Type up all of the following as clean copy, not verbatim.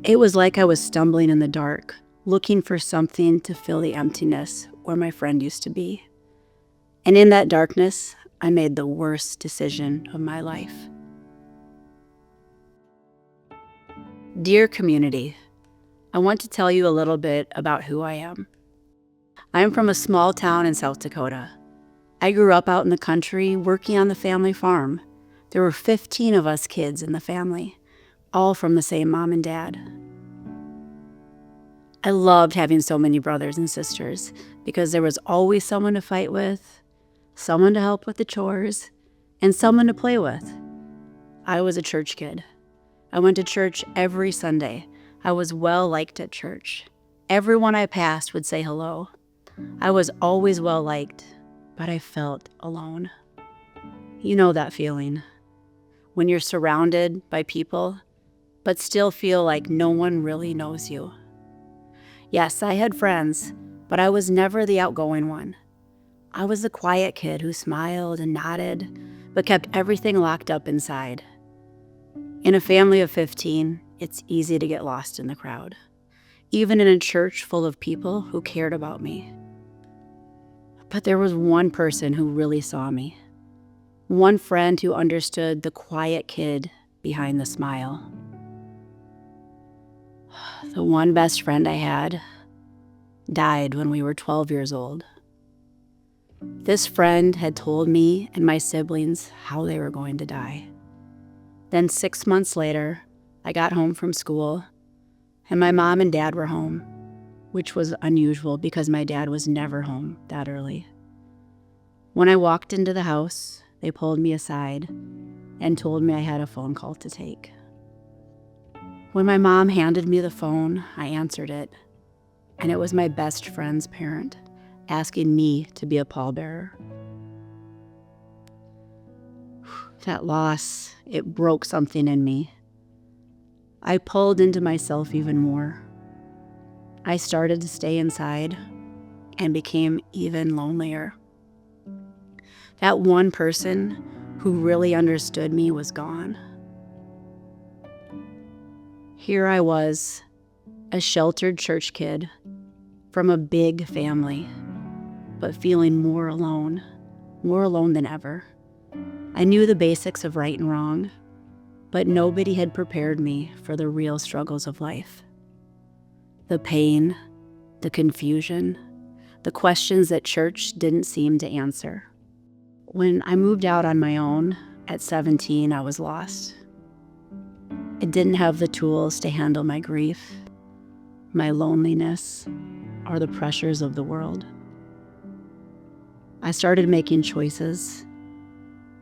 It was like I was stumbling in the dark, looking for something to fill the emptiness where my friend used to be. And in that darkness, I made the worst decision of my life. Dear community, I want to tell you a little bit about who I am. I am from a small town in South Dakota. I grew up out in the country working on the family farm. There were 15 of us kids in the family, all from the same mom and dad. I loved having so many brothers and sisters because there was always someone to fight with, someone to help with the chores, and someone to play with. I was a church kid. I went to church every Sunday. I was well liked at church. Everyone I passed would say hello. I was always well liked, but I felt alone. You know that feeling, when you're surrounded by people, but still feel like no one really knows you. Yes, I had friends, but I was never the outgoing one. I was the quiet kid who smiled and nodded, but kept everything locked up inside. In a family of 15, it's easy to get lost in the crowd, even in a church full of people who cared about me. But there was one person who really saw me, one friend who understood the quiet kid behind the smile. The one best friend I had died when we were 12 years old. This friend had told me and my siblings how they were going to die. Then 6 months later, I got home from school, and my mom and dad were home, which was unusual because my dad was never home that early. When I walked into the house, they pulled me aside and told me I had a phone call to take. When my mom handed me the phone, I answered it, and it was my best friend's parent asking me to be a pallbearer. That loss, it broke something in me. I pulled into myself even more. I started to stay inside and became even lonelier. That one person who really understood me was gone. Here I was, a sheltered church kid from a big family, but feeling more alone than ever. I knew the basics of right and wrong, but nobody had prepared me for the real struggles of life. The pain, the confusion, the questions that church didn't seem to answer. When I moved out on my own at 17, I was lost. I didn't have the tools to handle my grief, my loneliness, or the pressures of the world. I started making choices,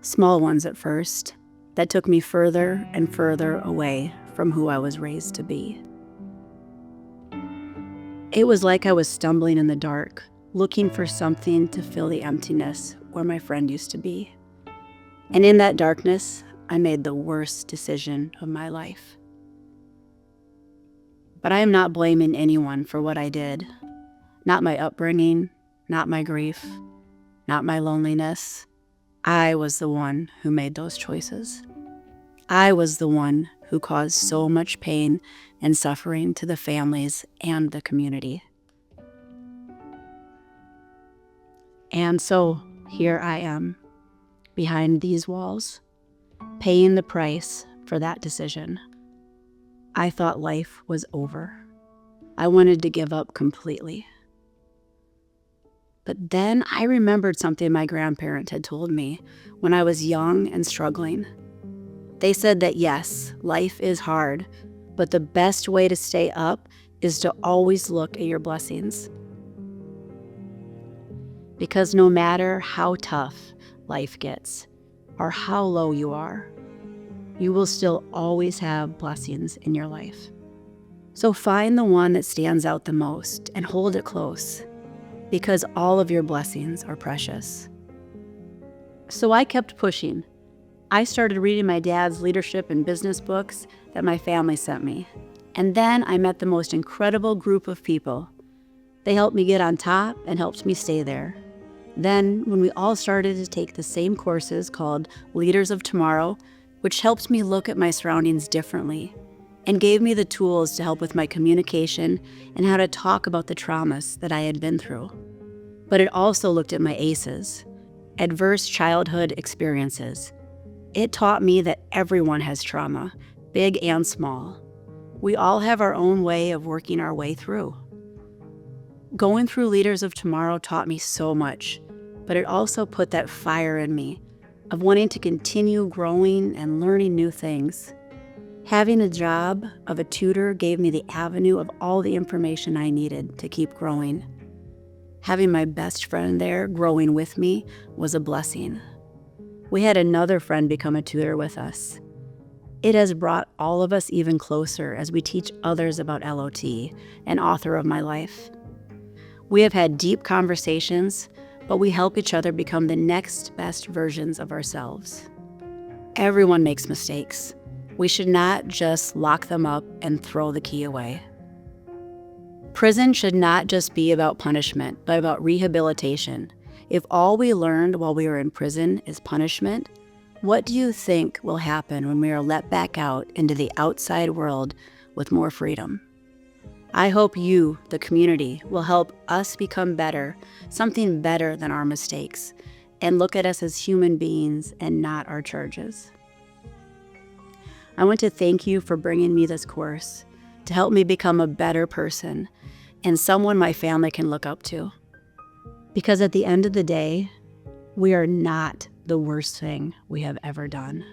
small ones at first, that took me further and further away from who I was raised to be. It was like I was stumbling in the dark, looking for something to fill the emptiness where my friend used to be. And in that darkness, I made the worst decision of my life. But I am not blaming anyone for what I did. Not my upbringing, not my grief, not my loneliness. I was the one who made those choices. I was the one who caused so much pain and suffering to the families and the community. And so here I am, behind these walls, paying the price for that decision. I thought life was over. I wanted to give up completely. But then I remembered something my grandparent had told me when I was young and struggling. They said that yes, life is hard, but the best way to stay up is to always look at your blessings. Because no matter how tough life gets or how low you are, you will still always have blessings in your life. So find the one that stands out the most and hold it close, because all of your blessings are precious. So I kept pushing. I started reading my dad's leadership and business books that my family sent me. And then I met the most incredible group of people. They helped me get on top and helped me stay there. Then, when we all started to take the same courses called Leaders of Tomorrow, which helped me look at my surroundings differently, and gave me the tools to help with my communication and how to talk about the traumas that I had been through. But it also looked at my ACEs, adverse childhood experiences. It taught me that everyone has trauma, big and small. We all have our own way of working our way through. Going through Leaders of Tomorrow taught me so much, but it also put that fire in me of wanting to continue growing and learning new things. Having a job of a tutor gave me the avenue of all the information I needed to keep growing. Having my best friend there growing with me was a blessing. We had another friend become a tutor with us. It has brought all of us even closer as we teach others about LOT, an author of my life. We have had deep conversations, but we help each other become the next best versions of ourselves. Everyone makes mistakes. We should not just lock them up and throw the key away. Prison should not just be about punishment, but about rehabilitation. If all we learned while we were in prison is punishment, what do you think will happen when we are let back out into the outside world with more freedom? I hope you, the community, will help us become better, something better than our mistakes, and look at us as human beings and not our charges. I want to thank you for bringing me this course to help me become a better person and someone my family can look up to. Because at the end of the day, we are not the worst thing we have ever done.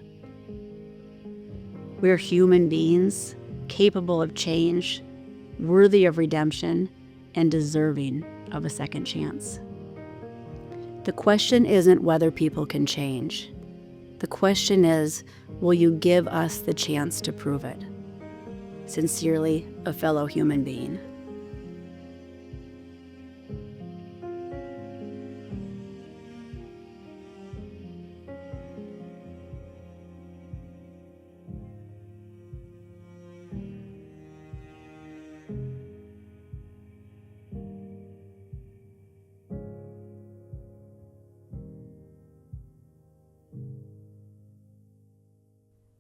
We are human beings, capable of change, worthy of redemption, and deserving of a second chance. The question isn't whether people can change. The question is, will you give us the chance to prove it? Sincerely, a fellow human being.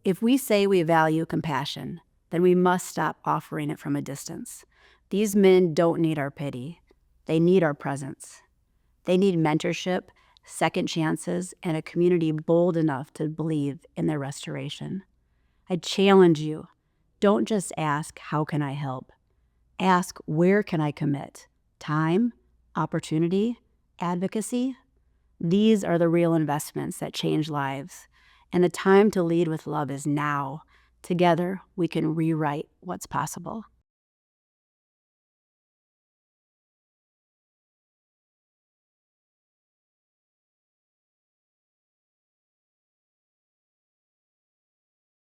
If we say we value compassion, then we must stop offering it from a distance. These men don't need our pity. They need our presence. They need mentorship, second chances, and a community bold enough to believe in their restoration. I challenge you, don't just ask, how can I help? Ask, where can I commit? Time, opportunity, advocacy? These are the real investments that change lives. And the time to lead with love is now. Together, we can rewrite what's possible.